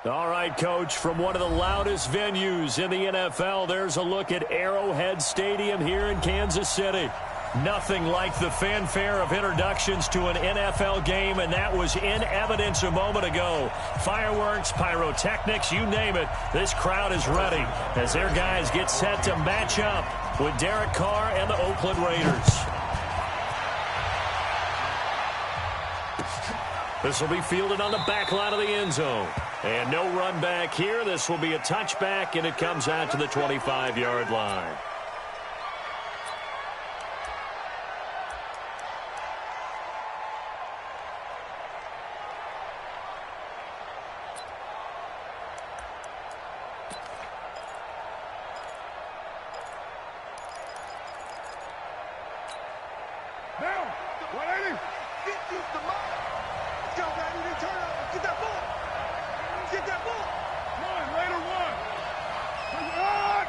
All right, Coach, from one of the loudest venues in the NFL, there's a look at Arrowhead Stadium here in Kansas City. Nothing like the fanfare of introductions to an NFL game, and that was in evidence a moment ago. Fireworks, pyrotechnics, you name it, this crowd is ready as their guys get set to match up with Derek Carr and the Oakland Raiders. This will be fielded on the back line of the end zone. And no run back here. This will be a touchback, and it comes out to the 25-yard line. Down, 180. Get the ball. Let's go, baby. Turn up. Get that ball. Get that ball. One, Raider one. Run.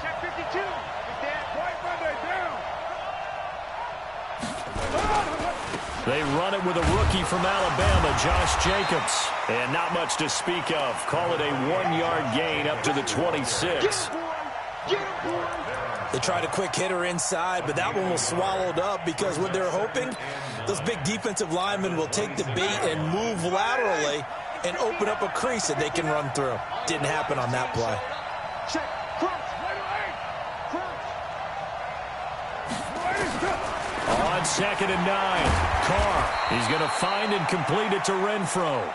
Check 52. Is that right Monday down? They run it with a rookie from Alabama, Josh Jacobs. And not much to speak of. Call it a 1-yard gain up to the 26. Get him, boy. Get him, boy. They tried a quick hitter inside, but that one was swallowed up because what they're hoping, those big defensive linemen will take the bait and move laterally and open up a crease that they can run through. Didn't happen on that play. Check. Crunch. On 2nd and 9, Carr. He's going to find and complete it to Renfro.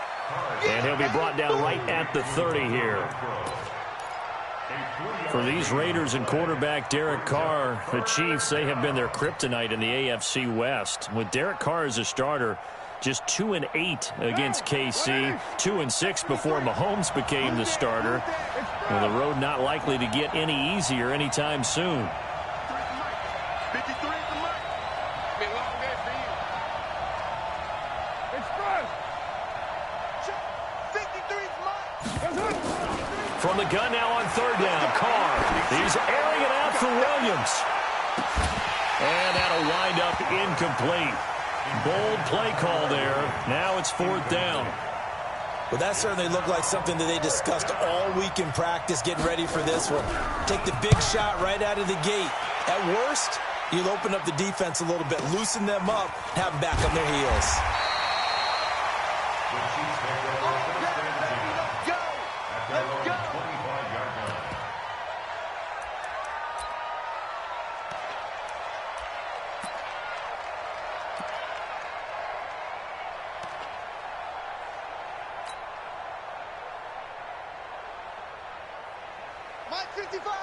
And he'll be brought down right at the 30 here. For these Raiders and quarterback Derek Carr, the Chiefs, they have been their kryptonite in the AFC West. With Derek Carr as a starter, just 2-8 against KC, 2-6 before Mahomes became the starter. Well, the road not likely to get any easier anytime soon. 53 is the mark. Been a long day for you. Express. Check. 53 is the mark. From the gun now on 3rd down, Carr. He's airing it out for Williams. And that'll wind up incomplete. Bold play call there. Now it's 4th down. Well, that certainly looked like something that they discussed all week in practice, getting ready for this one. Take the big shot right out of the gate. At worst, you'll open up the defense a little bit, loosen them up, have them back on their heels.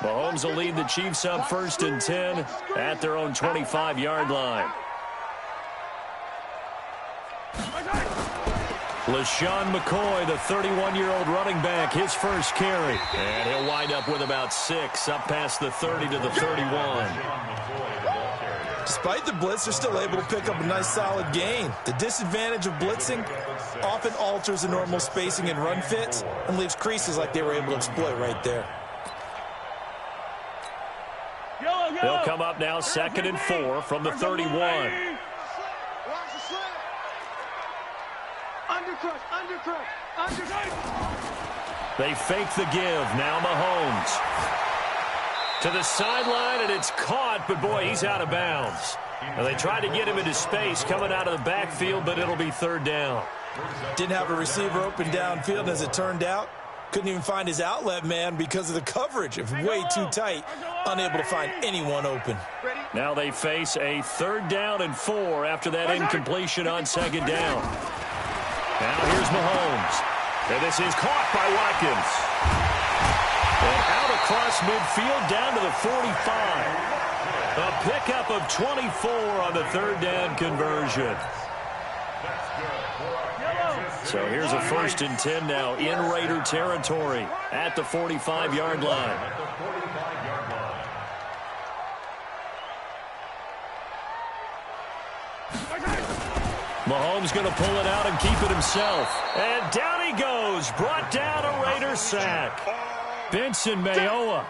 Mahomes will lead the Chiefs up 1st and 10 at their own 25-yard line. LaShawn McCoy, the 31-year-old running back, his first carry. And he'll wind up with about 6, up past the 30 to the 31. Despite the blitz, they're still able to pick up a nice solid gain. The disadvantage of blitzing often alters the normal spacing and run fits and leaves creases like they were able to exploit right there. They'll come up now 2nd and 4 from the 31. They fake the give. Now Mahomes. To the sideline, and it's caught, but boy, he's out of bounds. Now they tried to get him into space coming out of the backfield, but it'll be 3rd down. Didn't have a receiver open downfield, and as it turned out, couldn't even find his outlet man because of the coverage. It was way too tight, unable to find anyone open. Now they face a 3rd down and 4 after that incompletion on 2nd down. Now here's Mahomes. And this is caught by Watkins. And out across midfield down to the 45. A pickup of 24 on the 3rd down conversion. So here's a 1st and 10 now in Raider territory at the 45-yard line. Mahomes going to pull it out and keep it himself. And down he goes. Brought down a Raider sack. Benson Mayowa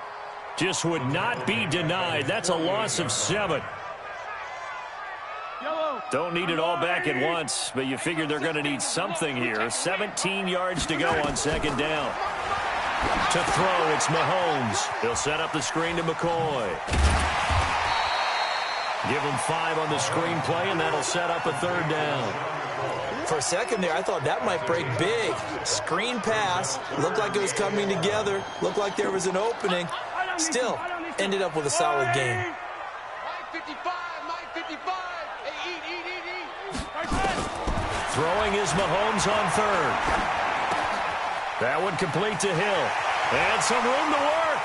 just would not be denied. That's a loss of 7. Yellow. Don't need it all back at once, but you figure they're going to need something here. 17 yards to go on second down. To throw, it's Mahomes. He'll set up the screen to McCoy. Give him 5 on the screen play, and that'll set up a third down. For a second there, I thought that might break big. Screen pass. Looked like it was coming together. Looked like there was an opening. Still, ended up with a solid game. Throwing is Mahomes on third. That one complete to Hill. And some room to work.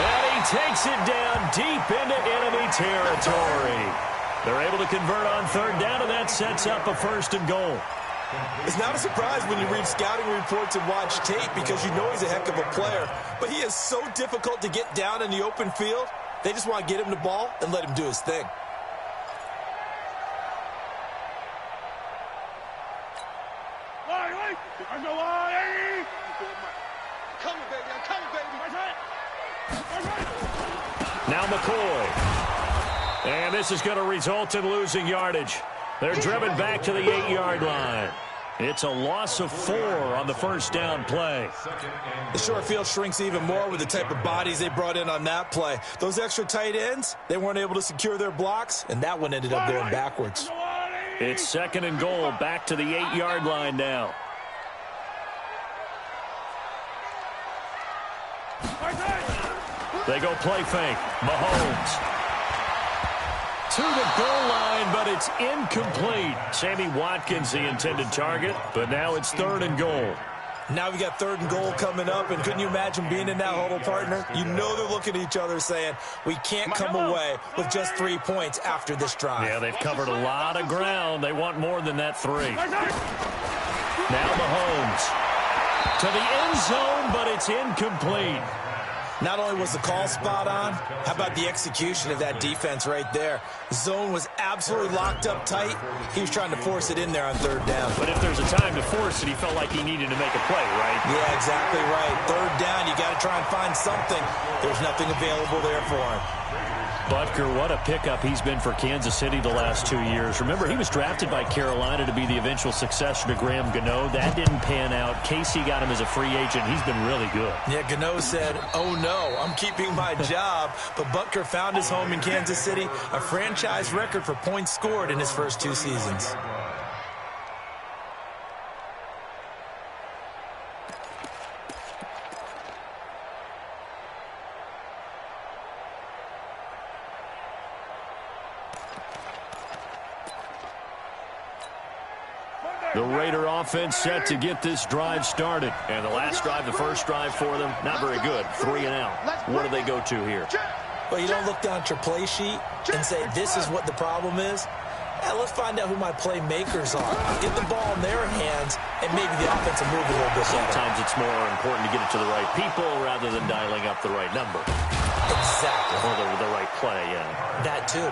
And he takes it down deep into enemy territory. They're able to convert on third down, and that sets up a 1st and goal. It's not a surprise when you read scouting reports and watch tape because you know he's a heck of a player. But he is so difficult to get down in the open field. They just want to get him the ball and let him do his thing. Now McCoy. And this is going to result in losing yardage. They're driven back to the 8-yard line. It's a loss of 4 on the 1st down play. The short field shrinks even more with the type of bodies they brought in on that play. Those extra tight ends, they weren't able to secure their blocks, and that one ended up going backwards. It's 2nd and goal, back to the 8-yard line now. They go play fake. Mahomes to the goal line, but it's incomplete. Sammy Watkins, the intended target, but now it's 3rd and goal. Now we got 3rd and goal coming up, and couldn't you imagine being in that huddle, partner? You know they're looking at each other saying, we can't come away with just 3 points after this drive. Yeah, they've covered a lot of ground. They want more than that 3. Now Mahomes to the end zone, but it's incomplete. Not only was the call spot on, how about the execution of that defense right there? The zone was absolutely locked up tight. He was trying to force it in there on 3rd down. But if there's a time to force it, he felt like he needed to make a play, right? Yeah, exactly right. 3rd down, you got to try and find something. There's nothing available there for him. Butker, what a pickup he's been for Kansas City the last 2 years. Remember, he was drafted by Carolina to be the eventual successor to Graham Gano. That didn't pan out. Casey got him as a free agent. He's been really good. Yeah, Gano said, oh no, I'm keeping my job. But Butker found his home in Kansas City, a franchise record for points scored in his first 2 seasons. The Raider offense set to get this drive started. And the last drive, the first drive for them, not very good. 3 and out. What do they go to here? Well, you don't look down at your play sheet and say, this is what the problem is. Yeah, let's find out who my playmakers are. Get the ball in their hands, and maybe the offense will move a little bit better. Sometimes it's more important to get it to the right people rather than dialing up the right number. Exactly. Or the right play, yeah. That too.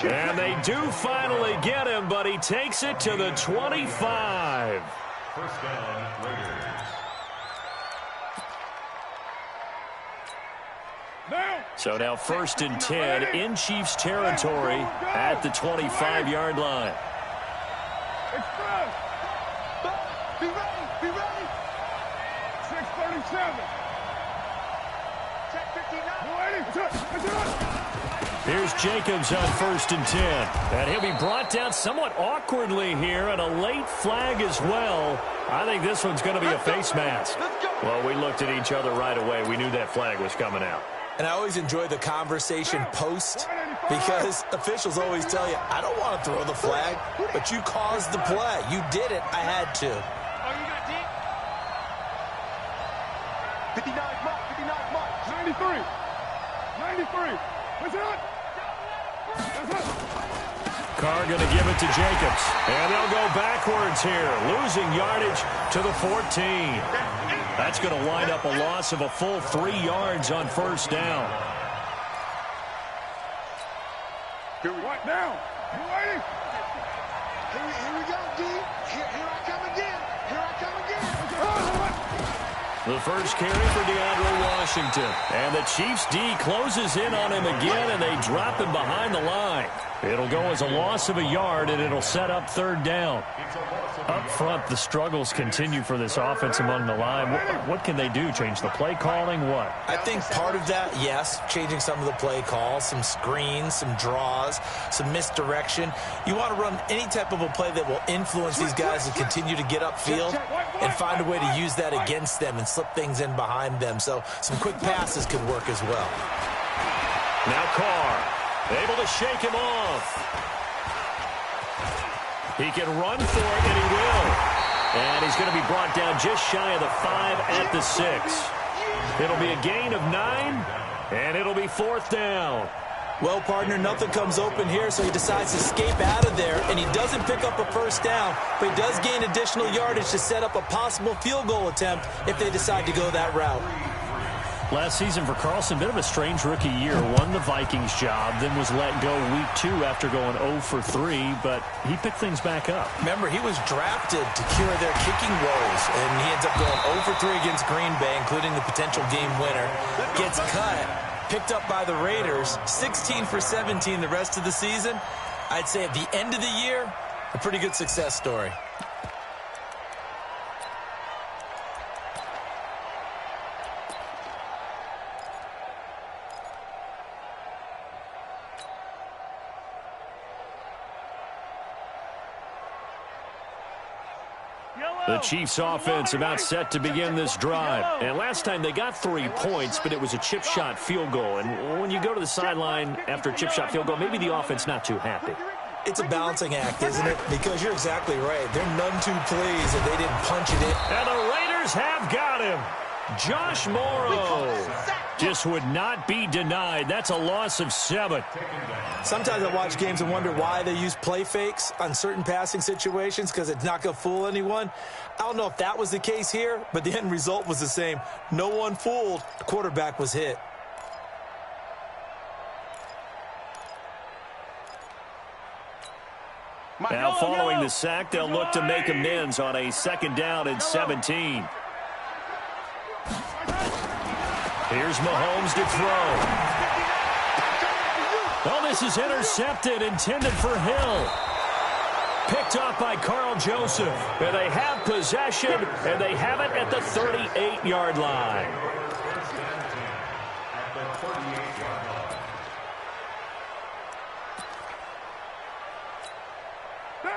And they do finally get him, but he takes it to the 25. First down, Raiders. So now 1st and 10 in Chiefs territory at the 25-yard line. Express. Be ready. Be ready. 6:37. Check 59. Here's Jacobs on 1st and 10. And he'll be brought down somewhat awkwardly here, and a late flag as well. I think this one's going to be a face mask. Well, we looked at each other right away. We knew that flag was coming out. And I always enjoy the conversation post because officials always tell you, I don't want to throw the flag, but you caused the play. You did it. I had to. Oh, you got deep? 59 mark, 59 mark. 93. 93. What's it? Carr going to give it to Jacobs. And they'll go backwards here, losing yardage to the 14. That's going to wind up a loss of a full 3 yards on 1st down. Here we go. Now. You ready? Here we go, D. Here I come again. Here I come again. The first carry for DeAndre Washington. And the Chiefs D closes in on him again, and they drop him behind the line. It'll go as a loss of a yard, and it'll set up third down. Up front, the struggles continue for this offense among the line. What can they do? Change the play calling? What? I think part of that, yes, changing some of the play calls, some screens, some draws, some misdirection. You want to run any type of a play that will influence these guys to continue to get upfield and find a way to use that against them and slip things in behind them. So some quick passes could work as well. Now Carr. Able to shake him off. He can run for it, and he will. And he's going to be brought down just shy of the 5 at the 6. It'll be a gain of 9, and it'll be fourth down. Well, partner, nothing comes open here, so he decides to escape out of there, and he doesn't pick up a first down, but he does gain additional yardage to set up a possible field goal attempt if they decide to go that route. Last season for Carlson, bit of a strange rookie year. Won the Vikings job, then was let go week 2 after going 0 for 3, but he picked things back up. Remember, he was drafted to cure their kicking woes, and he ends up going 0 for 3 against Green Bay, including the potential game winner. Gets cut, picked up by the Raiders, 16 for 17 the rest of the season. I'd say at the end of the year, a pretty good success story. The Chiefs offense about set to begin this drive. And last time they got 3 points, but it was a chip shot field goal. And when you go to the sideline after a chip shot field goal, maybe the offense not too happy. It's a balancing act, isn't it? Because you're exactly right. They're none too pleased that they didn't punch it in. And the Raiders have got him. Josh Morrow just would not be denied. That's a loss of 7. Sometimes I watch games and wonder why they use play fakes on certain passing situations, because it's not going to fool anyone. I don't know if that was the case here, but the end result was the same. No one fooled. The quarterback was hit. Now following the sack, they'll look to make amends on a 2nd down and 17. Here's Mahomes to throw. Oh, this is intercepted, intended for Hill. Picked off by Carl Joseph. And they have possession, and they have it at the 38-yard line.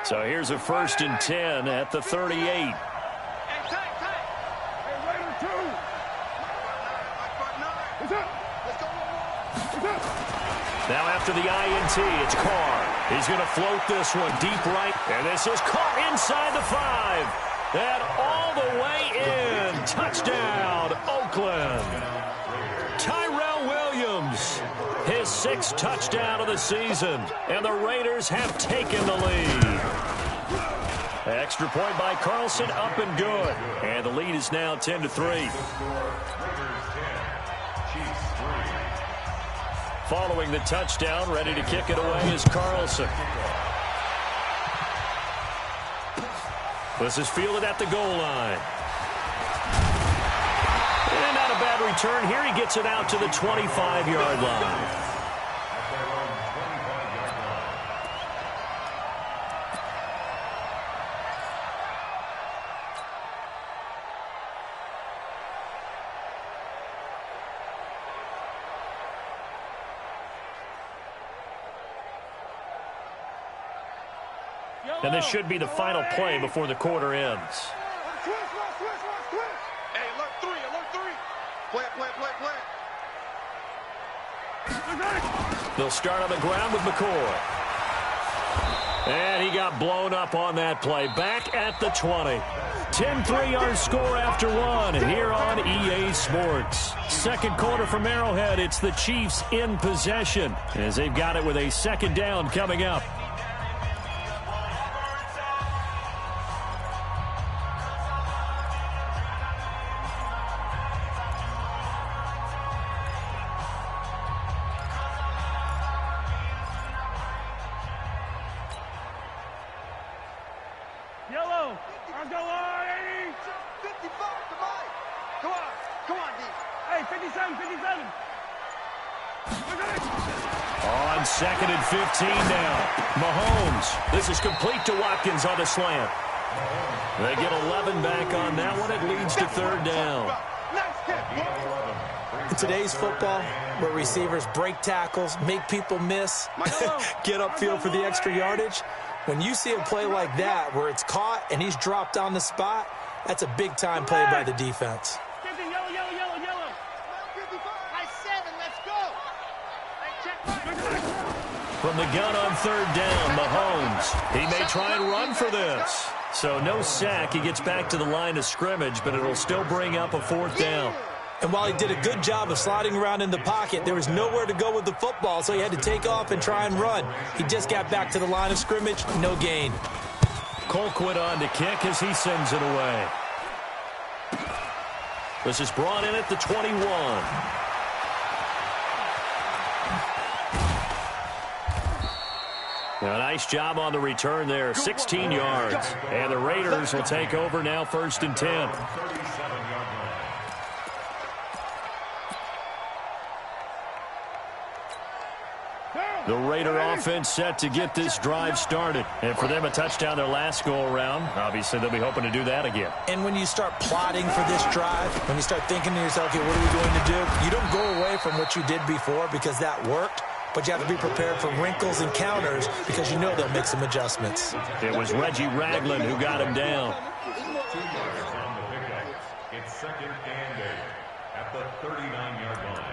So here's a 1st and 10 at the 38. Now after the INT, it's Carr. He's going to float this one deep right. And this is caught inside the 5. And all the way in. Touchdown, Oakland. Tyrell Williams, his 6th touchdown of the season. And the Raiders have taken the lead. Extra point by Carlson, up and good. And the lead is now 10-3. Following the touchdown, ready to kick it away is Carlson. This is fielded at the goal line. And not a bad return here. He gets it out to the 25-yard line. And this should be the final play before the quarter ends. Hey, alert 3, alert 3. Play. They'll start on the ground with McCoy. And he got blown up on that play. Back at the 20. 10-3-yard score after 1 here on EA Sports. 2nd quarter from Arrowhead. It's the Chiefs in possession as they've got it with a 2nd down coming up. Yellow, let's go on, 80. 55, come on. Come on, D. Hey, 57. On 2nd and 15 now. Mahomes. This is complete to Watkins on the slant. They get 11 back on that one. It leads to 3rd down. In today's football, where receivers break tackles, make people miss, get upfield for the extra yardage, when you see a play like that where it's caught and he's dropped on the spot, that's a big-time play by the defense. From the gun on 3rd down, Mahomes. He may try and run for this. So no sack. He gets back to the line of scrimmage, but it'll still bring up a 4th down. And while he did a good job of sliding around in the pocket, there was nowhere to go with the football, so he had to take off and try and run. He just got back to the line of scrimmage, no gain. Colquitt on to kick as he sends it away. This is brought in at the 21. A nice job on the return there, 16 yards. And the Raiders will take over now 1st and 10. The Raider offense set to get this drive started. And for them, a touchdown their last go-around. Obviously, they'll be hoping to do that again. And when you start plotting for this drive, when you start thinking to yourself, okay, what are we going to do? You don't go away from what you did before because that worked. But you have to be prepared for wrinkles and counters because you know they'll make some adjustments. It was Reggie Ragland who got him down. It's 2nd and 8 at the 39-yard line.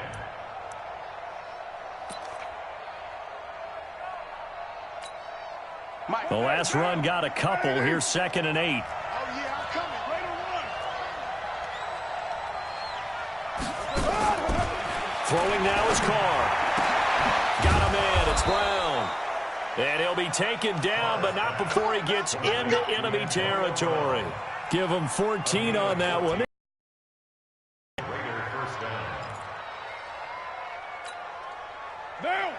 The last run got a couple. Here's 2nd and 8. Throwing now is Carr. Got a man. It's Brown. And he'll be taken down, but not before he gets into enemy territory. Give him 14 on that one. Down.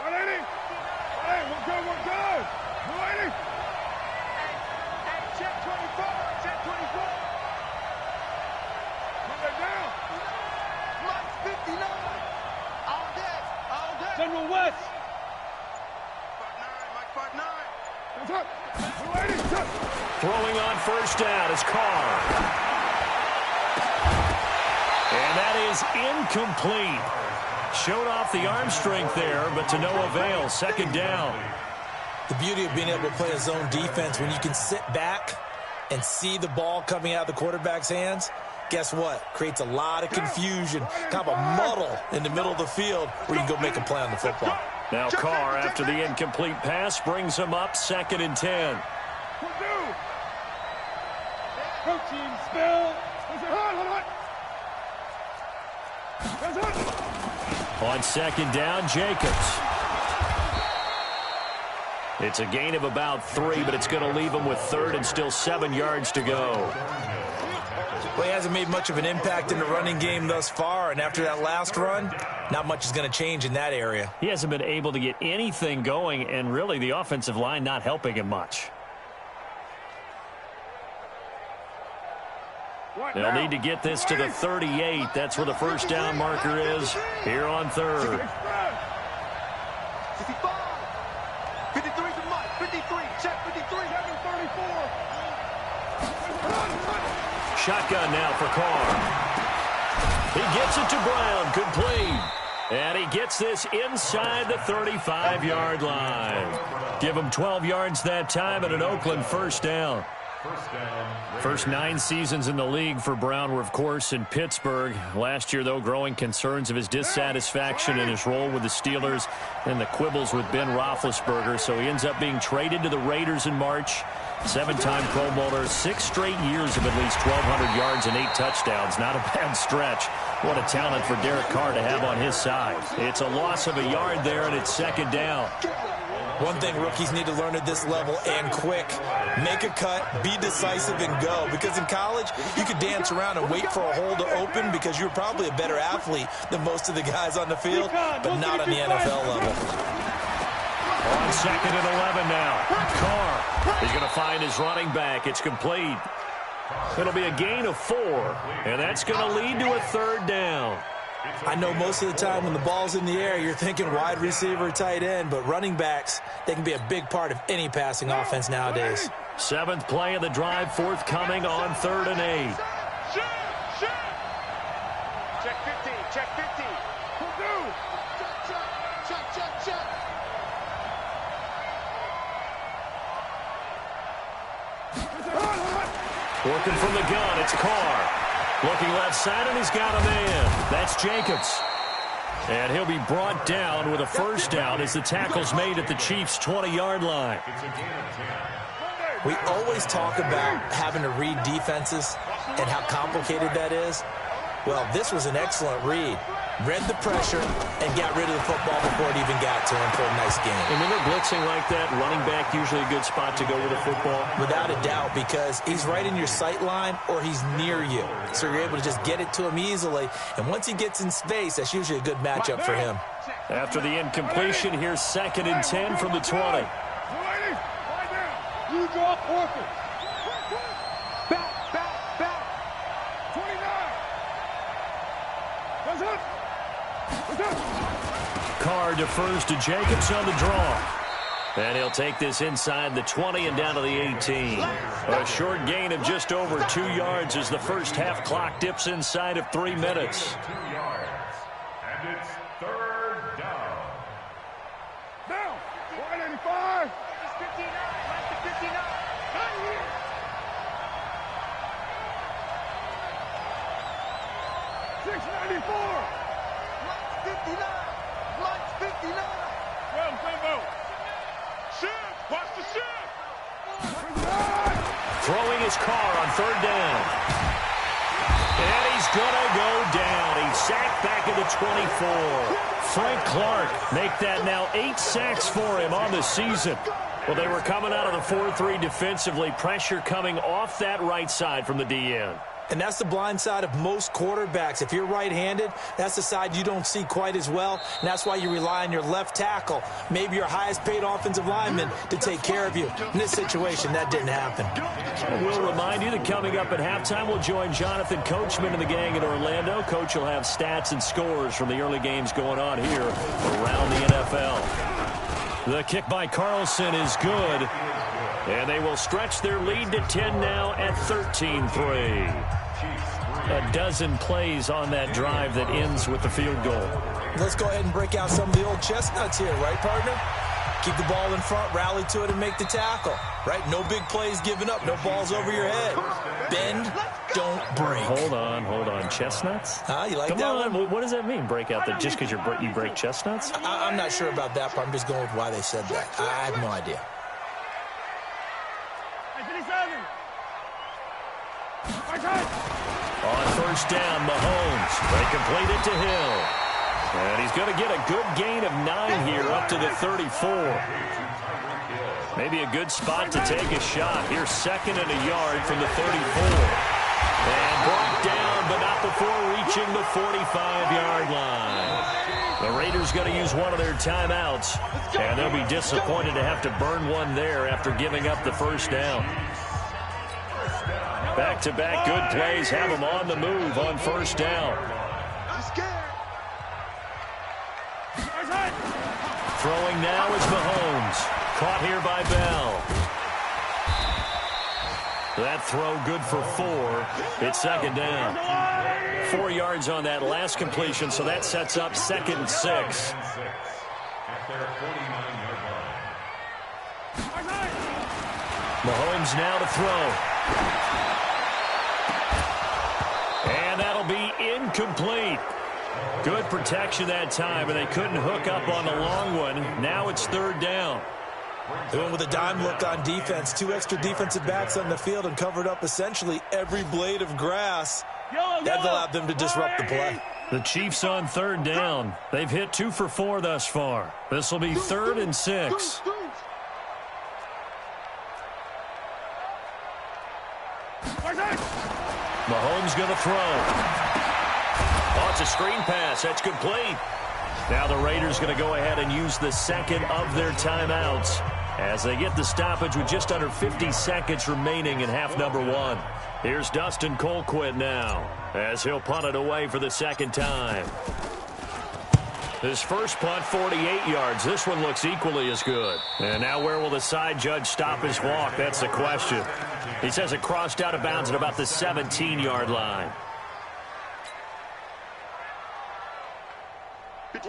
180. Hey, we're good. 180. Hey, check 24. Check 24. Run that down. Mike 59. All day. General West. 5'9". Mike 5'9". What's up? 180. Throwing on 1st down is Carr. And that is incomplete. Showed off the arm strength there, but to no avail. 2nd down. The beauty of being able to play a zone defense when you can sit back and see the ball coming out of the quarterback's hands, guess what? Creates a lot of confusion, kind of a muddle in the middle of the field where you can go make a play on the football. Now Carr, after the incomplete pass, brings him up 2nd and 10. Coaching spell. On 2nd down, Jacobs. It's a gain of about 3, but it's going to leave him with 3rd and still 7 yards to go. Well, he hasn't made much of an impact in the running game thus far, and after that last run, not much is going to change in that area. He hasn't been able to get anything going, and really the offensive line not helping him much. They'll need to get this to the 38. That's where the 1st down marker is here on 3rd. 55. 53 to Mike. 53. Check 53. 34. Shotgun now for Carr. He gets it to Brown. Complete. And he gets this inside the 35-yard line. Give him 12 yards that time and an Oakland 1st down. First 9 seasons in the league for Brown were, of course, in Pittsburgh. Last year, though, growing concerns of his dissatisfaction in his role with the Steelers and the quibbles with Ben Roethlisberger. So he ends up being traded to the Raiders in March. 7-time Pro Bowler, 6 straight years of at least 1,200 yards and 8 touchdowns. Not a bad stretch. What a talent for Derek Carr to have on his side. It's a loss of a yard there, and it's 2nd down. One thing rookies need to learn at this level, and quick, make a cut, be decisive, and go. Because in college, you could dance around and wait for a hole to open because you're probably a better athlete than most of the guys on the field, but not on the NFL level. On 2nd and 11 now. Carr is going to find his running back. It's complete. It'll be a gain of 4, and that's going to lead to a 3rd down. I know most of the time when the ball's in the air, you're thinking wide receiver, tight end, but running backs, they can be a big part of any passing offense nowadays. 7th play of the drive, forthcoming on 3rd and 8. Check 50, check 50. Check. Working from the gun, it's Carr. Looking left side, and he's got a man. That's Jacobs. And he'll be brought down with a first down as the tackle's made at the Chiefs' 20-yard line. We always talk about having to read defenses and how complicated that is. Well, this was an excellent read. Read the pressure and got rid of the football before it even got to him for a nice game. And when they're blitzing like that, running back usually a good spot to go with the football? Without a doubt, because he's right in your sight line or he's near you. So you're able to just get it to him easily. And once he gets in space, that's usually a good matchup for him. After the incompletion, here's 2nd and 10 from the 20. You draw forfeit. Back. 29. What's up? Carr defers to Jacobs on the draw. And he'll take this inside the 20 and down to the 18. A short gain of just over 2 yards as the first half clock dips inside of 3 minutes. 2 yards. And it's 3rd down. Down. 185. It's 59. That's the 59. 694. 59. Lights 59. Well, Timbo. Shift. Watch the shift. Throwing his Carr on 3rd down. And he's going to go down. He's sacked back at the 24. Frank Clark make that now 8 sacks for him on the season. Well, they were coming out of the 4-3 defensively. Pressure coming off that right side from the DN. And that's the blind side of most quarterbacks. If you're right-handed, that's the side you don't see quite as well. And that's why you rely on your left tackle, maybe your highest-paid offensive lineman, to take care of you. In this situation, that didn't happen. We'll remind you that coming up at halftime, we'll join Jonathan Coachman and the gang in Orlando. Coach will have stats and scores from the early games going on here around the NFL. The kick by Carlson is good. And they will stretch their lead to 10 now at 13-3. A dozen plays on that drive that ends with the field goal. Let's go ahead and break out some of the old chestnuts here, right, partner? Keep the ball in front, rally to it, and make the tackle. Right? No big plays given up, no balls over your head. Bend, don't break. Hold on. Chestnuts? You like Come that on. one? What does that mean, break out that just because you break chestnuts? I'm not sure about that, but I'm just going with why they said that. I have no idea. On 1st down, Mahomes. They complete it to Hill. And he's going to get a good gain of 9 here up to the 34. Maybe a good spot to take a shot. Here's 2nd and a yard from the 34. And brought down, but not before reaching the 45-yard line. The Raiders going to use one of their timeouts. And they'll be disappointed to have to burn one there after giving up the first down. Back-to-back good plays have them on the move on 1st down. Throwing now is Mahomes. Caught here by Bell. That throw good for 4. It's 2nd down. 4 yards on that last completion, so that sets up 2nd and 6. At their 49-yard line. Mahomes now to throw. And that'll be incomplete. Good protection that time, and they couldn't hook up on the long one. Now it's 3rd down. They went with a dime look on defense. 2 extra defensive backs on the field and covered up essentially every blade of grass. That allowed them to disrupt the play. The Chiefs on 3rd down. They've hit 2 for 4 thus far. This will be 3rd and 6. Mahomes going to throw. Oh, it's a screen pass. That's complete. Now the Raiders going to go ahead and use the 2nd of their timeouts as they get the stoppage with just under 50 seconds remaining in half number 1. Here's Dustin Colquitt now as he'll punt it away for the second time. His first punt, 48 yards. This one looks equally as good. And now where will the side judge stop his walk? That's the question. He says it crossed out of bounds at about the 17-yard line.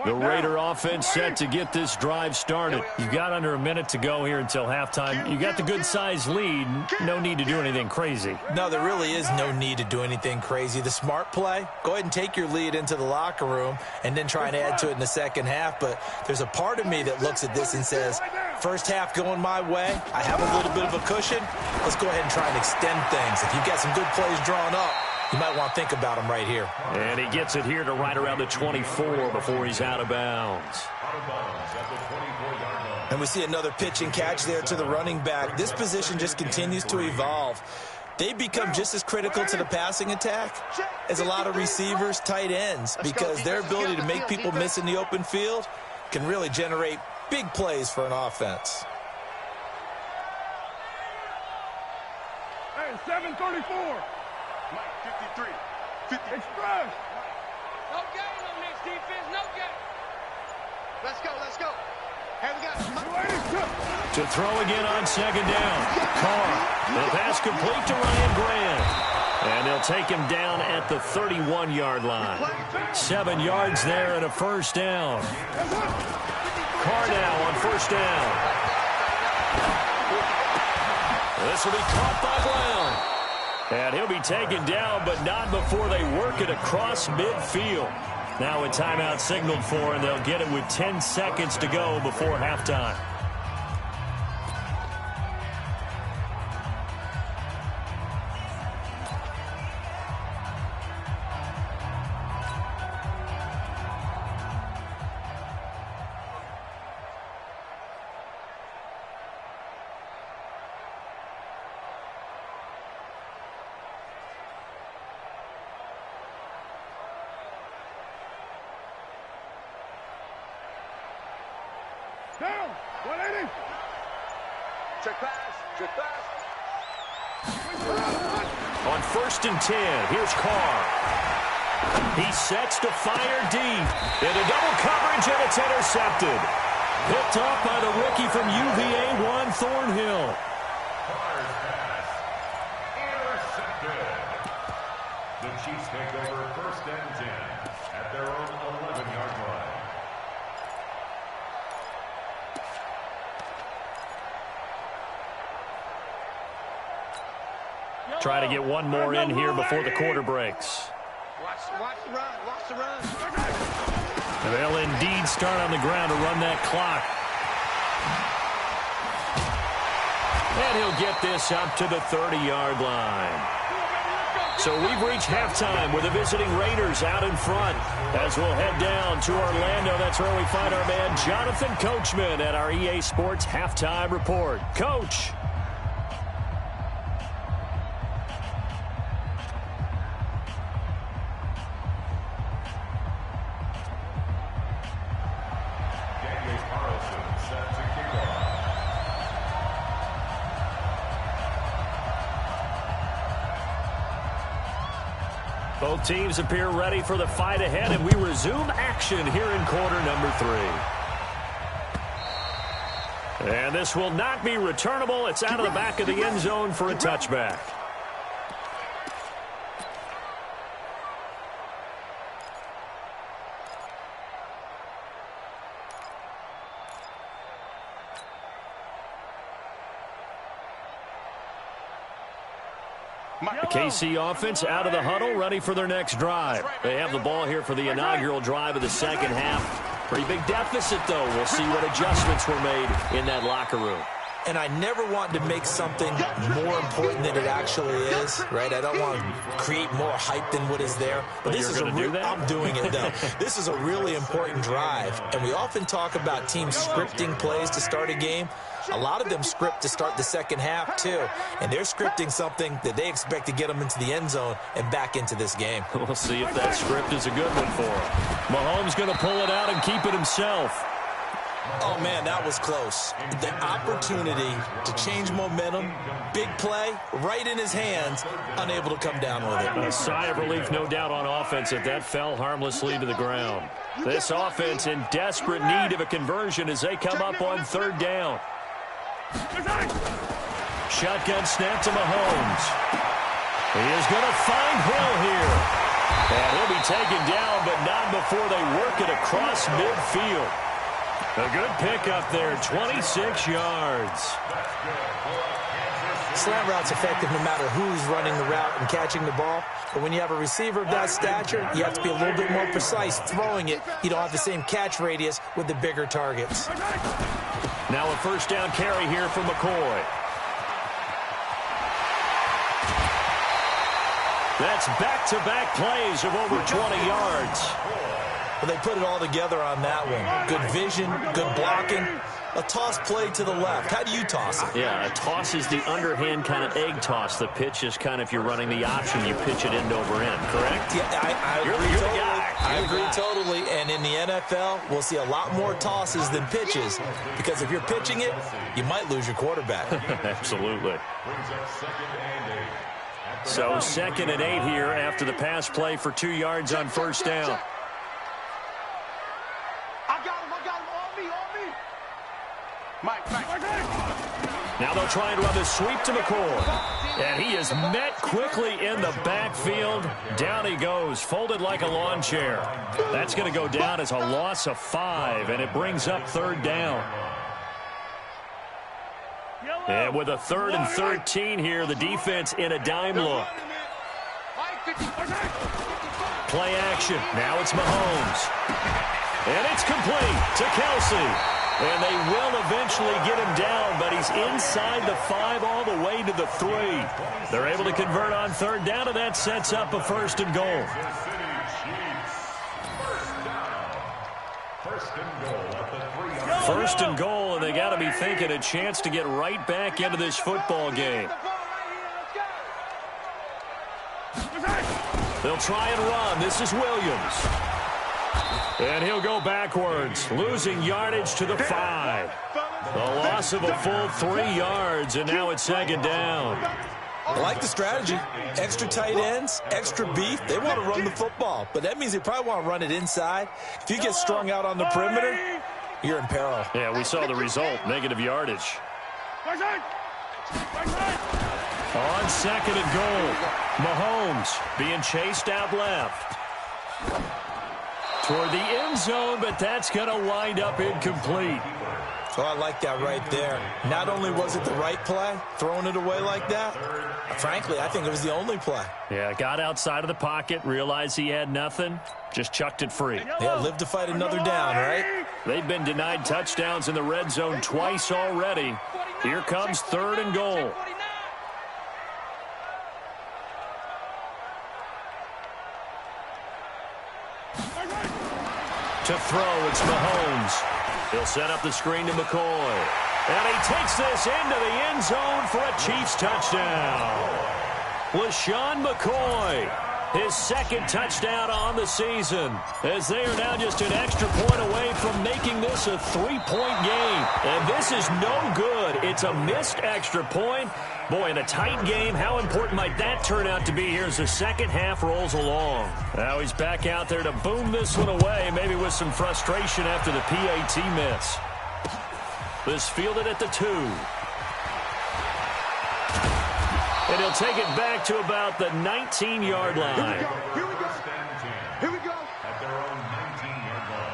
The Raider offense set to get this drive started. You've got under a minute to go here until halftime. You got the good-sized lead. No need to do anything crazy. No, there really is no need to do anything crazy. The smart play, go ahead and take your lead into the locker room and then try and add to it in the second half. But there's a part of me that looks at this and says, first half going my way, I have a little bit of a cushion. Let's go ahead and try and extend things. If you've got some good plays drawn up, you might want to think about him right here. And he gets it here to right around the 24 before he's out of bounds. And we see another pitch and catch there to the running back. This position just continues to evolve. They become just as critical to the passing attack as a lot of receivers, tight ends, because their ability to make people miss in the open field can really generate big plays for an offense. Hey, 734. Mike, 53. 50. Express. No gain on this defense. No gain. Let's go. Let's go. Hey, we got to throw again on second down. Carr. The pass complete to Ryan Grant. And they'll take him down at the 31-yard line. 7 yards there and a first down. Carr now on first down. This will be caught by Brown. And he'll be taken down, but not before they work it across midfield. Now a timeout signaled for, and they'll get it with 10 seconds to go before halftime. down. 180. Check pass. Check pass. On first and 10, here's Carr. He sets to fire deep. Into double coverage, and it's intercepted. Picked off by the rookie from UVA, Juan Thornhill. Carr's pass. Intercepted. The Chiefs take over first and 10 at their own 11-yard line. Try to get one more in here before the quarter breaks. Watch the run. Watch the run. They'll indeed start on the ground to run that clock. And he'll get this up to the 30-yard line. So we've reached halftime with the visiting Raiders out in front. As we'll head down to Orlando, that's where we find our man Jonathan Coachman at our EA Sports Halftime Report. Coach. Both teams appear ready for the fight ahead, and we resume action here in quarter number 3. And this will not be returnable. It's out of the back of the end zone for a touchback. The KC offense out of the huddle, ready for their next drive. They have the ball here for the inaugural drive of the second half. Pretty big deficit, though. We'll see what adjustments were made in that locker room. And I never want to make something more important than it actually is, right? I don't want to create more hype than what is there. But this is I'm doing it, though. This is a really important drive. And we often talk about teams scripting plays to start a game. A lot of them script to start the second half, too. And they're scripting something that they expect to get them into the end zone and back into this game. We'll see if that script is a good one for them. Mahomes going to pull it out and keep it himself. Oh, man, that was close. The opportunity to change momentum, big play, right in his hands, unable to come down with it. A sigh of relief, no doubt, on offense that that fell harmlessly to the ground. This offense in desperate need of a conversion as they come up on third down. Shotgun snap to Mahomes. He is going to find Hill here. And he'll be taken down, but not before they work it across midfield. A good pickup there, 26 yards. Slant route's effective no matter who's running the route and catching the ball. But when you have a receiver of that stature, you have to be a little bit more precise throwing it. You don't have the same catch radius with the bigger targets. Now a first down carry here for McCoy. That's back-to-back plays of over 20 yards. Well, they put it all together on that one. Good vision, good blocking. A toss play to the left. How do you toss it? Yeah, a toss is the underhand kind of egg toss. The pitch is kind of, if you're running the option, you pitch it end over end, correct? Yeah, I agree you're totally. The guy. I agree totally. And in the NFL, we'll see a lot more tosses than pitches because if you're pitching it, you might lose your quarterback. Absolutely. So 2nd and 8 here after the pass play for 2 yards on first down. I got him, on me. Mike. Now they'll try and run the sweep to McCoy. And he is met quickly in the backfield. Down he goes, folded like a lawn chair. That's going to go down as a loss of 5, and it brings up third down. And with a 3rd and 13 here, the defense in a dime look. Play action. Now it's Mahomes. And it's complete to Kelsey. And they will eventually get him down, but he's inside the 5 all the way to the 3. They're able to convert on third down, and that sets up a 1st and goal. First and goal, and they got to be thinking a chance to get right back into this football game. They'll try and run. This is Williams. And he'll go backwards, losing yardage to the 5. A loss of a full 3 yards, and now it's 2nd down. I like the strategy. Extra tight ends, extra beef. They want to run the football, but that means they probably want to run it inside. If you get strung out on the perimeter, you're in peril. Yeah, we saw the result, negative yardage. On 2nd and goal, Mahomes being chased out left. Toward the end zone, but that's going to wind up incomplete. Oh, I like that right there. Not only was it the right play, throwing it away like that, frankly, I think it was the only play. Yeah, got outside of the pocket, realized he had nothing, just chucked it free. Yeah, live to fight another down, right? They've been denied touchdowns in the red zone twice already. Here comes 3rd and goal. To throw, it's Mahomes. He'll set up the screen to McCoy. And he takes this into the end zone for a Chiefs touchdown. LaShawn McCoy, his 2nd touchdown on the season, as they are now just an extra point away from making this a 3-point game. And this is no good. It's a missed extra point. Boy, in a tight game, how important might that turn out to be here as the second half rolls along? Now he's back out there to boom this one away, maybe with some frustration after the PAT miss. This fielded at the 2. And he'll take it back to about the 19-yard line. Here we go. At their own 19-yard line.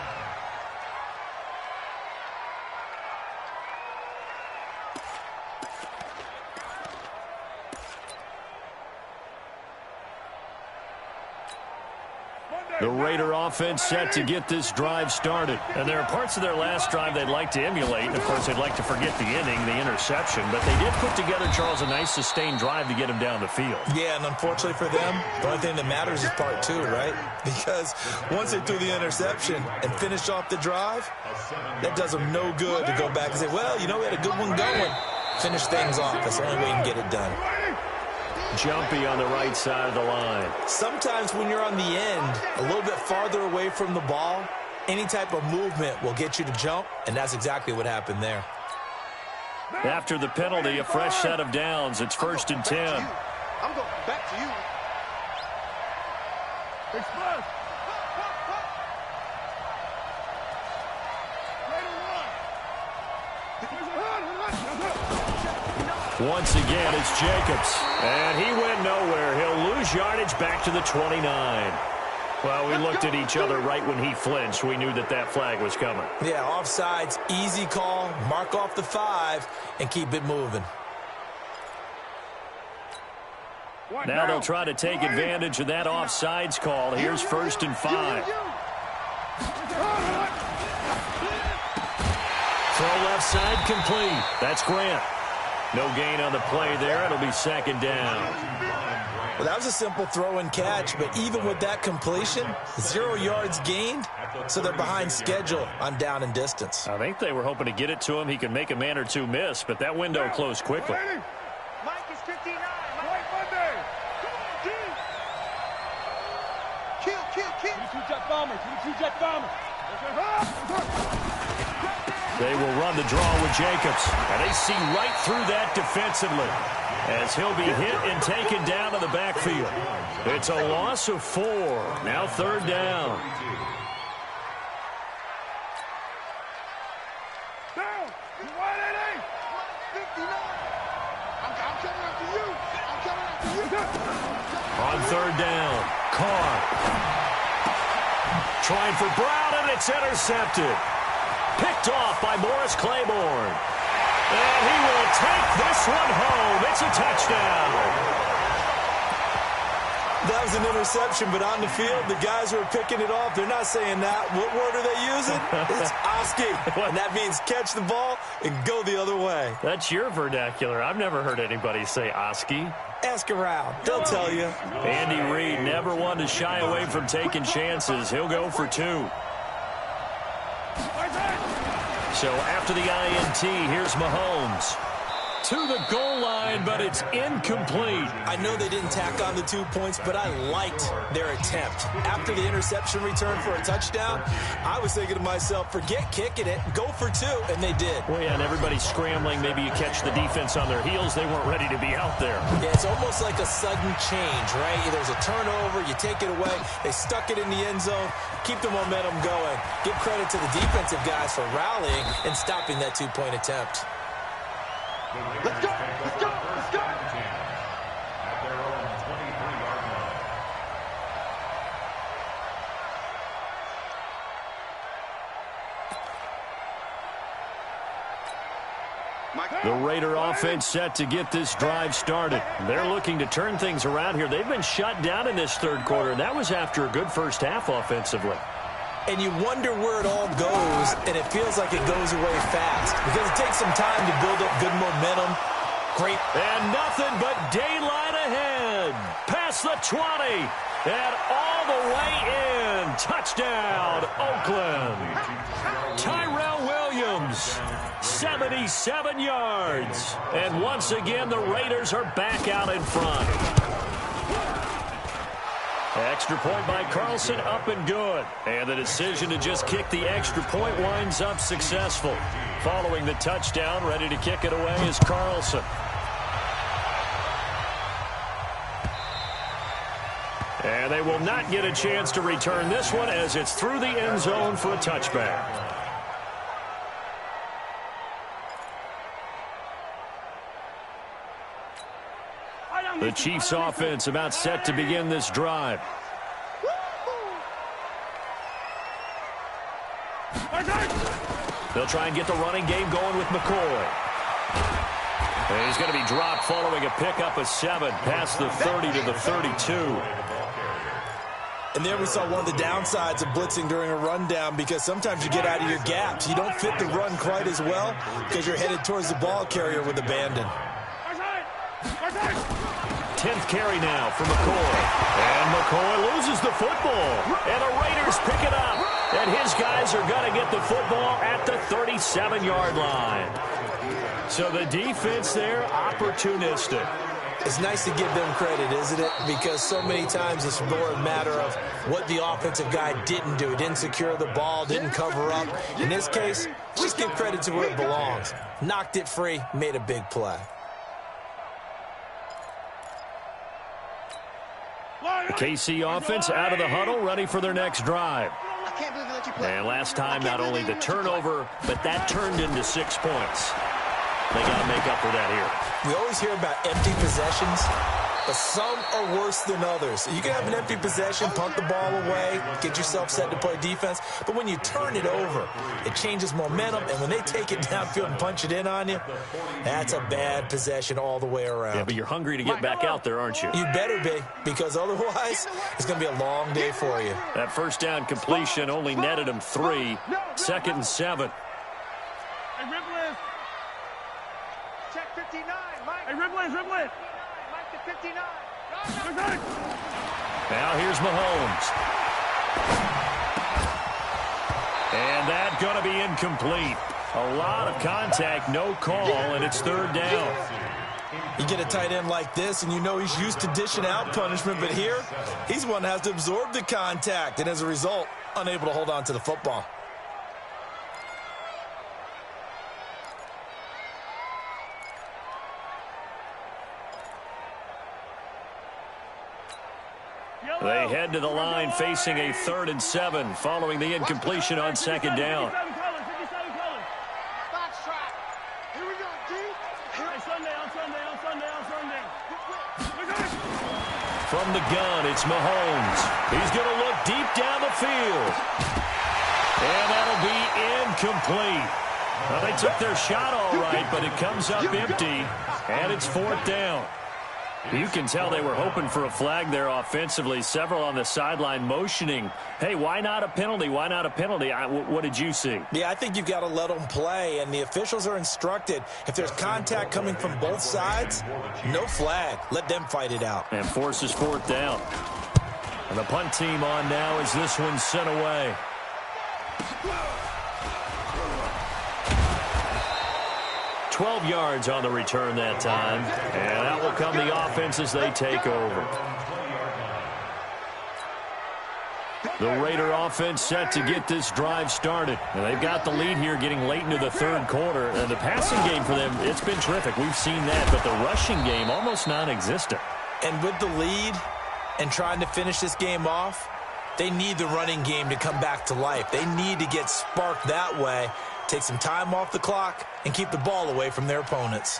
The Raider offense set to get this drive started. And there are parts of their last drive they'd like to emulate. And, of course, they'd like to forget the inning, the interception. But they did put together, Charles, a nice sustained drive to get him down the field. Yeah, and unfortunately for them, the only thing that matters is part 2, right? Because once they threw the interception and finished off the drive, that does them no good to go back and say, well, you know, we had a good one going. Finish things off. That's the only way you can get it done. Jumpy on the right side of the line. Sometimes when you're on the end, a little bit farther away from the ball, Any type of movement will get you to jump, and that's exactly what happened there. After the penalty, a fresh set of downs. It's 1st and 10. I'm going back to you. Express. Once again, it's Jacobs. And he went nowhere. He'll lose yardage back to the 29. Well, we looked at each other right when he flinched. We knew that that flag was coming. Yeah, offsides, easy call. Mark off the 5 and keep it moving. Now they'll try to take advantage of that offsides call. Here's 1st and 5. Throw left side complete. That's Grant. No gain on the play there. It'll be 2nd down. Well, that was a simple throw and catch, but even with that completion, 0 yards gained, so they're behind schedule on down and distance. I think they were hoping to get it to him. He could make a man or two miss, but that window closed quickly. Mike is 59. White Monday. Come on, team. Kill. 22 jet bomber. 22 jet bomber. They will run the draw with Jacobs, and they see right through that defensively as he'll be hit and taken down to the backfield. It's a loss of 4. Now 3rd down. Down. 180. 59. I'm coming after you. I'm coming after you. On 3rd down, Carr. Trying for Brown, and it's intercepted. Picked off by Morris Claiborne. And he will take this one home. It's a touchdown. That was an interception, but on the field, the guys who are picking it off, they're not saying that. What word are they using? It's Oski. And that means catch the ball and go the other way. That's your vernacular. I've never heard anybody say Oski. Ask around. They'll tell you. Andy Reid never one to shy away from taking chances. He'll go for 2. So after the INT, here's Mahomes. To the goal line, but it's incomplete. I know they didn't tack on the 2 points, but I liked their attempt. After the interception return for a touchdown, I was thinking to myself, forget kicking it, go for 2, and they did. Well, yeah, and everybody's scrambling. Maybe you catch the defense on their heels. They weren't ready to be out there. Yeah, it's almost like a sudden change, right? There's a turnover, you take it away, they stuck it in the end zone, keep the momentum going. Give credit to the defensive guys for rallying and stopping that 2-point attempt. Let's go. Let's go. Let's go. At their own 23-yard line. The Raider offense set to get this drive started. They're looking to turn things around here. They've been shut down in this 3rd quarter, and that was after a good first half offensively. And you wonder where it all goes, and it feels like it goes away fast because it takes some time to build up good momentum. Great. And nothing but daylight ahead. Past the 20. And all the way in. Touchdown, Oakland. Tyrell Williams, 77 yards. And once again, the Raiders are back out in front. Extra point by Carlson, up and good. And the decision to just kick the extra point winds up successful. Following the touchdown, ready to kick it away is Carlson. And they will not get a chance to return this one as it's through the end zone for a touchback. The Chiefs offense about set to begin this drive. They'll try and get the running game going with McCoy. And he's going to be dropped following a pickup of 7 past the 30 to the 32. And there we saw one of the downsides of blitzing during a rundown because sometimes you get out of your gaps. You don't fit the run quite as well because you're headed towards the ball carrier with abandon. 10th carry now for McCoy. And McCoy loses the football. And the Raiders pick it up. And his guys are going to get the football at the 37-yard line. So the defense there, opportunistic. It's nice to give them credit, isn't it? Because so many times it's more a matter of what the offensive guy didn't do. Didn't secure the ball, didn't cover up. In this case, just give credit to where it belongs. Knocked it free, made a big play. The KC offense out of the huddle, ready for their next drive. I can't believe they let you play. And last time, not only the turnover, but that turned into 6 points. They got to make up for that here. We always hear about empty possessions, but some are worse than others. You can have an empty possession, punt the ball away, get yourself set to play defense, but when you turn it over, it changes momentum, and when they take it downfield and punch it in on you, that's a bad possession all the way around. Yeah, but you're hungry to get back out there, aren't you? You better be, because otherwise, it's going to be a long day for you. That first down completion only netted him 3. 2nd and 7. Hey, Ripley. Check 59, Mike. Hey, Ripley. Mike to 59. Now here's Mahomes. And that's going to be incomplete. A lot of contact, no call, and it's 3rd down. You get a tight end like this, and you know he's used to dishing out punishment, but here, he's one that has to absorb the contact, and as a result, unable to hold on to the football. They head to the line facing a 3rd and 7 following the incompletion on 2nd down. Fox trap. Here we go, D. Hey, Sunday. From the gun, it's Mahomes. He's going to look deep down the field. And that'll be incomplete. Well, they took their shot all right, but it comes up empty, and it's 4th down. You can tell they were hoping for a flag there offensively. Several on the sideline motioning, hey, why not a penalty? Why not a penalty? What did you see? Yeah, I think you've got to let them play, and the officials are instructed, if there's contact coming from both sides, no flag. Let them fight it out. And forces 4th down. And the punt team on now as this one's sent away. $12 yards on the return that time. And that will come the offense as they take over. The Raider offense set to get this drive started. And they've got the lead here getting late into the 3rd quarter. And the passing game for them, it's been terrific. We've seen that. But the rushing game, almost non-existent. And with the lead and trying to finish this game off, they need the running game to come back to life. They need to get sparked that way, take some time off the clock, and keep the ball away from their opponents.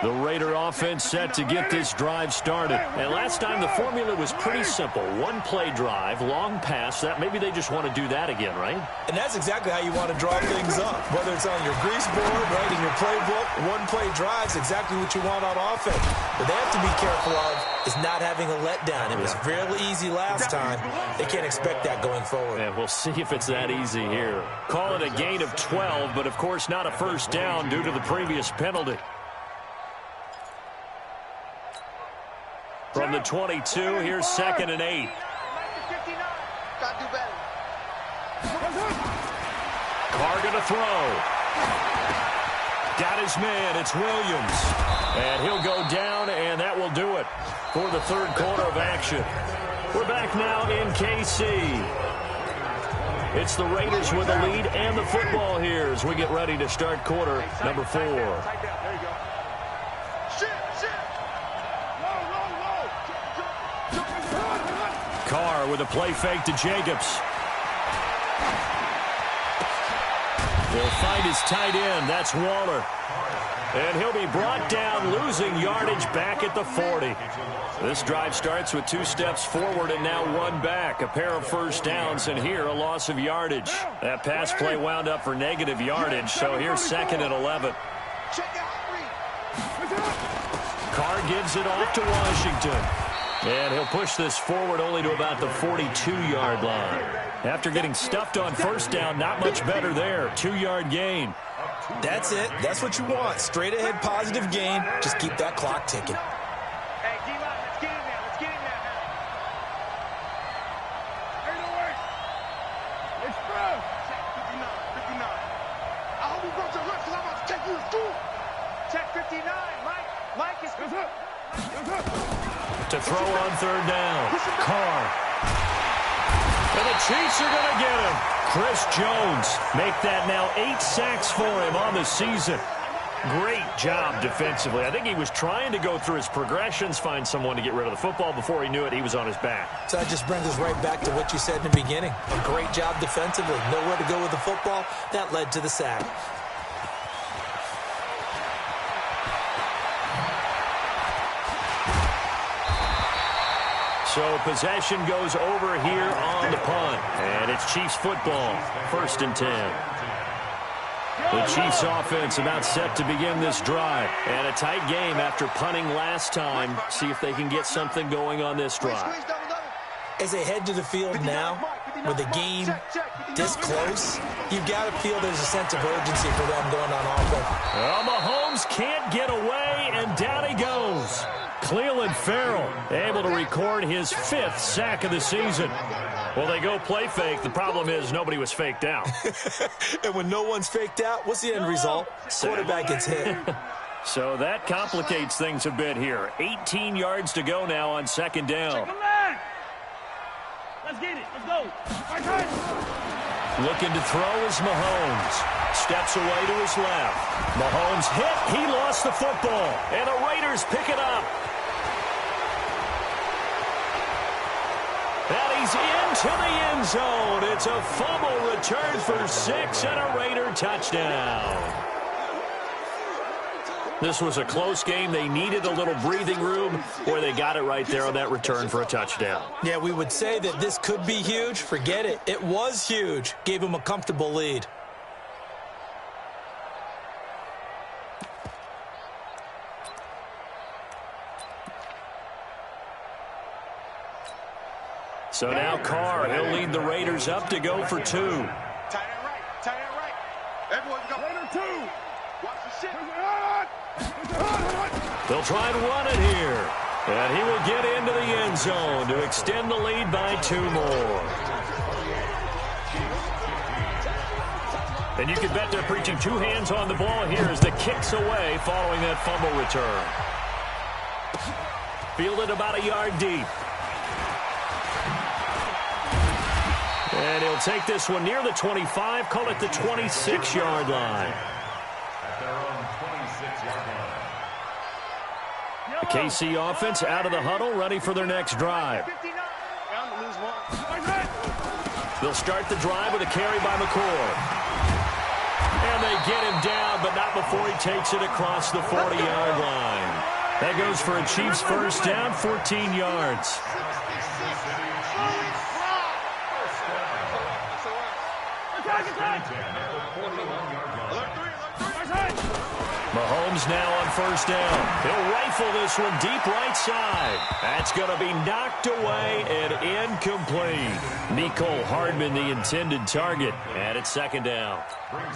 The Raider offense set to get this drive started. And last time the formula was pretty simple. One-play drive, long pass. That maybe they just want to do that again, right? And that's exactly how you want to draw things up. Whether it's on your grease board, right, in your playbook, one-play drive's exactly what you want on offense. But they have to be careful of is not having a letdown. It was fairly easy last time. They can't expect that going forward. And we'll see if it's that easy here. Call it a gain of 12, but of course not a first down due to the previous penalty. From the 22, here's 2nd and 8. Gotta do better. Carr going to throw. Got his man. It's Williams. And he'll go down, and that will do it for the 3rd quarter of action. We're back now in KC. It's the Raiders with the lead and the football here as we get ready to start quarter number 4. There you go. Carr with a play fake to Jacobs. They'll find his tight end. That's Waller. And he'll be brought down, losing yardage back at the 40. This drive starts with 2 steps forward and now 1 back. A pair of first downs, and here a loss of yardage. That pass play wound up for negative yardage, so here's 2nd and 11. Carr gives it off to Washington. And he'll push this forward only to about the 42-yard line. After getting stuffed on first down, not much better there. 2-yard gain. That's it. That's what you want. Straight ahead positive gain. Just keep that clock ticking. Hey, D-line, let's get in there. Let's get in there now. Hey, no way. Express. Check 59. I hope you go to the left because I'm about to take you to school. Check 59, Mike. Mike is... To throw on third down. Carr. And the Chiefs are going to get him. Chris Jones make that now 8 sacks for him on the season. Great job defensively. I think he was trying to go through his progressions, find someone to get rid of the football. Before he knew it, he was on his back. So that just brings us right back to what you said in the beginning. A great job defensively. Nowhere to go with the football. That led to the sack. So possession goes over here on the punt. And it's Chiefs football. 1st and 10. The Chiefs offense about set to begin this drive. And a tight game after punting last time. See if they can get something going on this drive. As they head to the field now, with the game this close, you've got to feel there's a sense of urgency for them going on offense. Well, Mahomes can't get away, and down he goes. Cleveland Farrell able to record his 5th sack of the season. Well, they go play fake. The problem is nobody was faked out. And when no one's faked out, what's the end result? Quarterback gets hit. So that complicates things a bit here. 18 yards to go now on 2nd down. Let's get it. Let's go. Looking to throw is Mahomes. Steps away to his left. Mahomes hit. He lost the football. And the Raiders pick it up. And he's into the end zone. It's a fumble return for 6 and a Raider touchdown. This was a close game. They needed a little breathing room, or they got it right there on that return for a touchdown. Yeah, we would say that this could be huge. Forget it. It was huge. Gave them a comfortable lead. So now Carr, he'll lead the Raiders up to go for 2. Tight end right. Tight end right. Everyone go. Raider 2. Watch the shit. They'll try and run it here. And he will get into the end zone to extend the lead by 2 more. And you can bet they're preaching 2 hands on the ball here as the kick's away following that fumble return. Fielded about a yard deep. And he'll take this one near the 25, call it the 26-yard line. At their own 26-yard line. The KC offense out of the huddle, ready for their next drive. They'll start the drive with a carry by McCoy. And they get him down, but not before he takes it across the 40-yard line. That goes for a Chiefs 1st down, 14 yards. Mahomes now on 1st down. He'll rifle this one deep right side. That's going to be knocked away and incomplete. Mecole Hardman, the intended target. And it's 2nd down.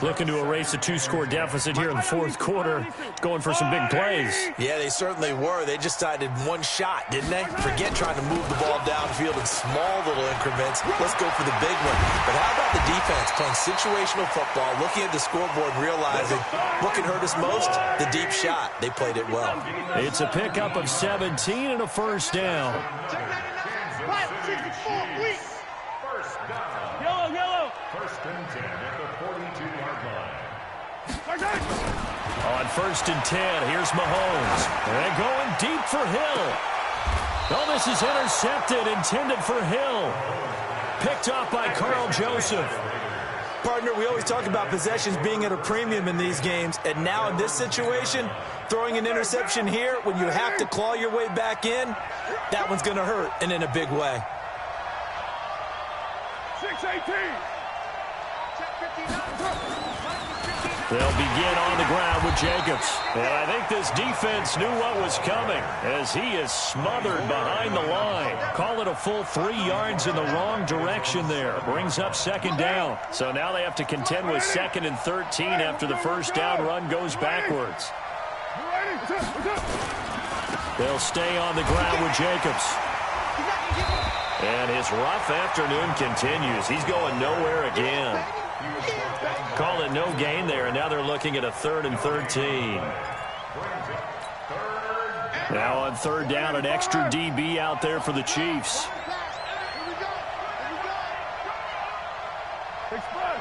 Looking to erase a 2-score deficit here in the 4th quarter. Going for some big plays. Yeah, they certainly were. They just decided one shot, didn't they? Forget trying to move the ball downfield in small little increments. Let's go for the big one. But how about the defense playing situational football, looking at the scoreboard and realizing what can hurt us most? The deep shot. They played it well. It's a pickup of 17 and a 1st down. Yellow. 1st and 10 at the 42-yard line. On 1st and 10, here's Mahomes. And going deep for Hill. Oh, this is intercepted, intended for Hill. Picked off by Carl Joseph. Partner, we always talk about possessions being at a premium in these games, and now in this situation, throwing an interception here when you have to claw your way back in, that one's going to hurt, and in a big way. 6-18. They'll begin on the ground with Jacobs. And I think this defense knew what was coming as he is smothered behind the line. Call it a full 3 yards in the wrong direction there. Brings up 2nd down. So now they have to contend with 2nd and 13 after the 1st down run goes backwards. They'll stay on the ground with Jacobs. And his rough afternoon continues. He's going nowhere again. Call it no gain there, and now they're looking at a 3rd and 13. Now on third down, an extra DB out there for the Chiefs. Here we go. Express.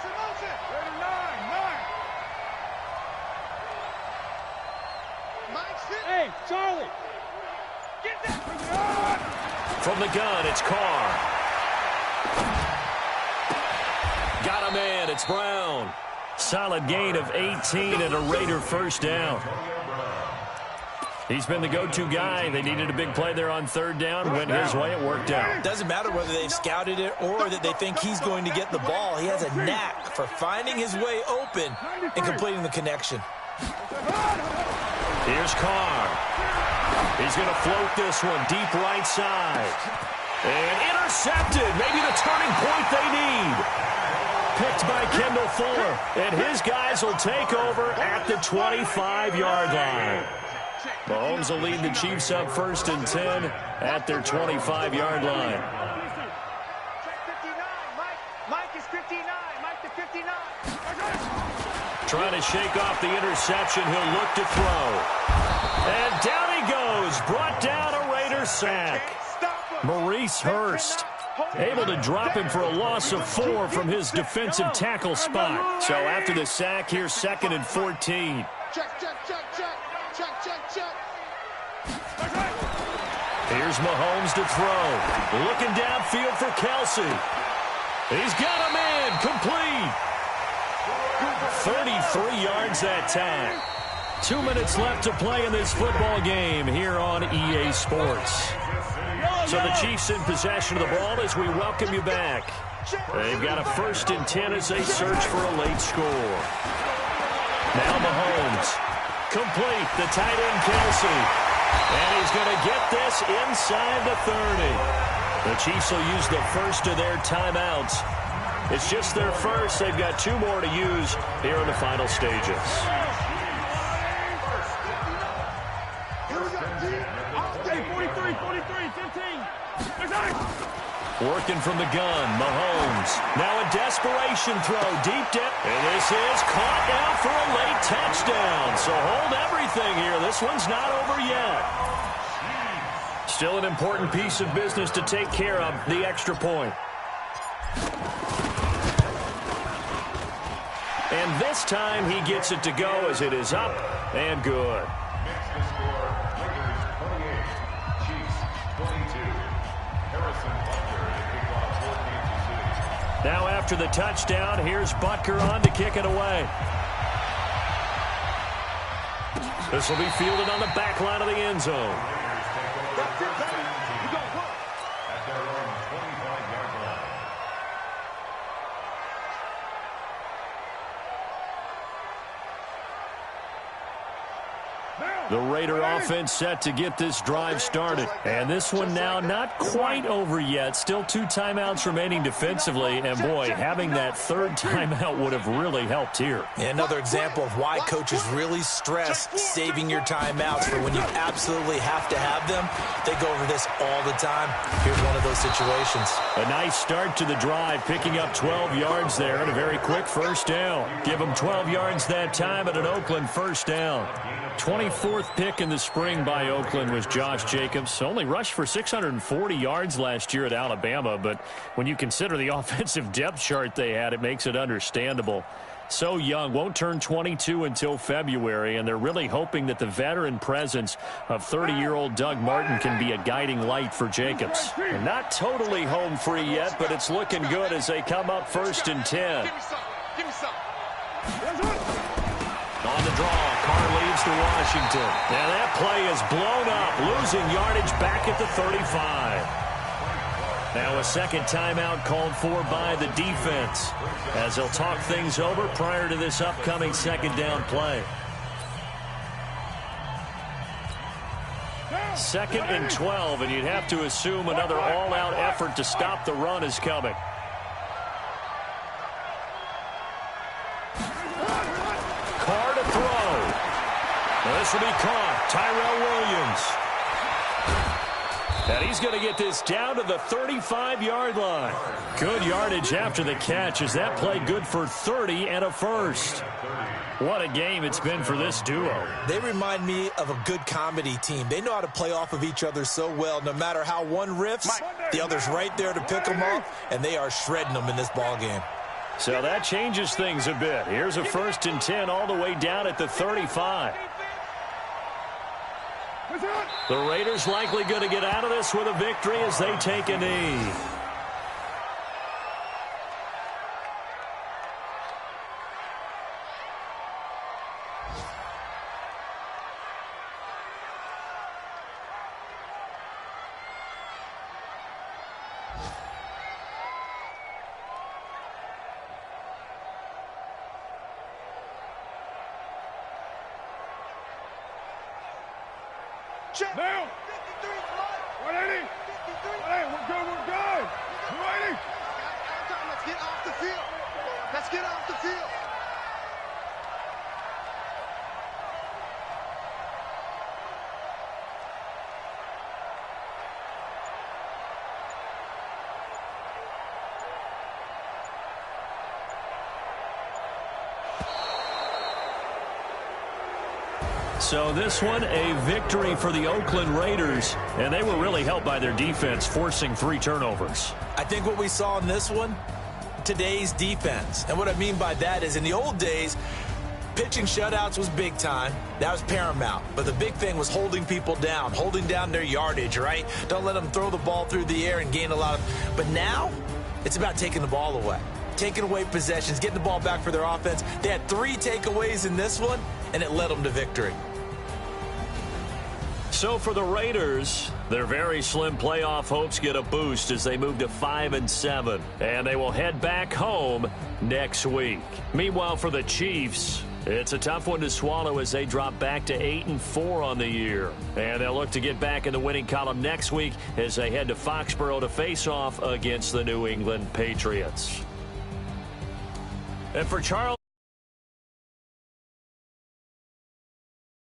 Motion. Ready, 9. Mike, sit. Hey, Charlie. Get that. From the gun, it's Carr. Got a man, it's Brown. Solid gain of 18 and a Raider first down. He's been the go-to guy. They needed a big play there on third down. Went his way, it worked out. Doesn't matter whether they've scouted it or that they think he's going to get the ball. He has a knack for finding his way open and completing the connection. Here's Carr. He's going to float this one deep right side. And intercepted. Maybe the turning point they need. Picked by Kendall Fuller. And his guys will take over at the 25-yard line. Mahomes will lead the Chiefs up 1st and 10 at their 25-yard line. Mike is 59. Mike to 59. Trying to shake off the interception. He'll look to throw. And down he goes. Brought down a Raider sack. Maurice Hurst able to drop him for a loss of 4 from his defensive tackle spot. So after the sack, here's 2nd and 14. Check. Here's Mahomes to throw. Looking downfield for Kelsey. He's got a man. Complete. 33 yards that time. 2 minutes left to play in this football game here on EA Sports. So the Chiefs in possession of the ball as we welcome you back. They've got a 1st and 10 as they search for a late score. Now Mahomes. Complete. The tight end Kelsey. And he's going to get this inside the 30. The Chiefs will use the first of their timeouts. It's just their first. They've got 2 more to use here in the final stages. Hey, 43, 15. Working from the gun, Mahomes. Now a desperation throw, deep down. And this is caught now for a late touchdown. So hold everything here. This one's not over yet. Still an important piece of business to take care of, the extra point. And this time he gets it to go as it is up and good. Now after the touchdown, here's Butker on to kick it away. This will be fielded on the back line of the end zone. The Raider offense set to get this drive started. And this one now not quite over yet. Still 2 timeouts remaining defensively. And, boy, having that 3rd timeout would have really helped here. And another example of why coaches really stress saving your timeouts for when you absolutely have to have them. They go over this all the time. Here's one of those situations. A nice start to the drive, picking up 12 yards there and a very quick first down. Give them 12 yards that time at an Oakland first down. 24th pick in the spring by Oakland was Josh Jacobs. Only rushed for 640 yards last year at Alabama, but when you consider the offensive depth chart they had, it makes it understandable. So young, won't turn 22 until February, and they're really hoping that the veteran presence of 30-year-old Doug Martin can be a guiding light for Jacobs. And not totally home free yet, but it's looking good as they come up 1st and 10. Give me some. On the draw, Carr leads to Washington. Now that play is blown up, losing yardage back at the 35. Now a 2nd timeout called for by the defense as they'll talk things over prior to this upcoming 2nd down play. 2nd and 12, and you'd have to assume another all-out effort to stop the run is coming. Carr to throw. This will be caught. Tyrell Williams. And he's going to get this down to the 35-yard line. Good yardage after the catch as that play good for 30 and a first. What a game it's been for this duo. They remind me of a good comedy team. They know how to play off of each other so well. No matter how one riffs, the other's right there to pick them up, and they are shredding them in this ball game. So that changes things a bit. Here's a 1st and 10 all the way down at the 35. The Raiders likely going to get out of this with a victory as they take a knee. Now! 180! 180, we're good, we're good! 180! Let's get off the field. Let's get off the field. So this one, a victory for the Oakland Raiders, and they were really helped by their defense, forcing 3 turnovers. I think what we saw in this one, today's defense. And what I mean by that is in the old days, pitching shutouts was big time. That was paramount. But the big thing was holding people down, holding down their yardage, right? Don't let them throw the ball through the air and gain a lot of... But now, it's about taking the ball away. Taking away possessions, getting the ball back for their offense. They had 3 takeaways in this one, and it led them to victory. So for the Raiders, their very slim playoff hopes get a boost as they move to 5-7, and they will head back home next week. Meanwhile, for the Chiefs, it's a tough one to swallow as they drop back to 8-4 on the year. And they'll look to get back in the winning column next week as they head to Foxborough to face off against the New England Patriots. And for Charles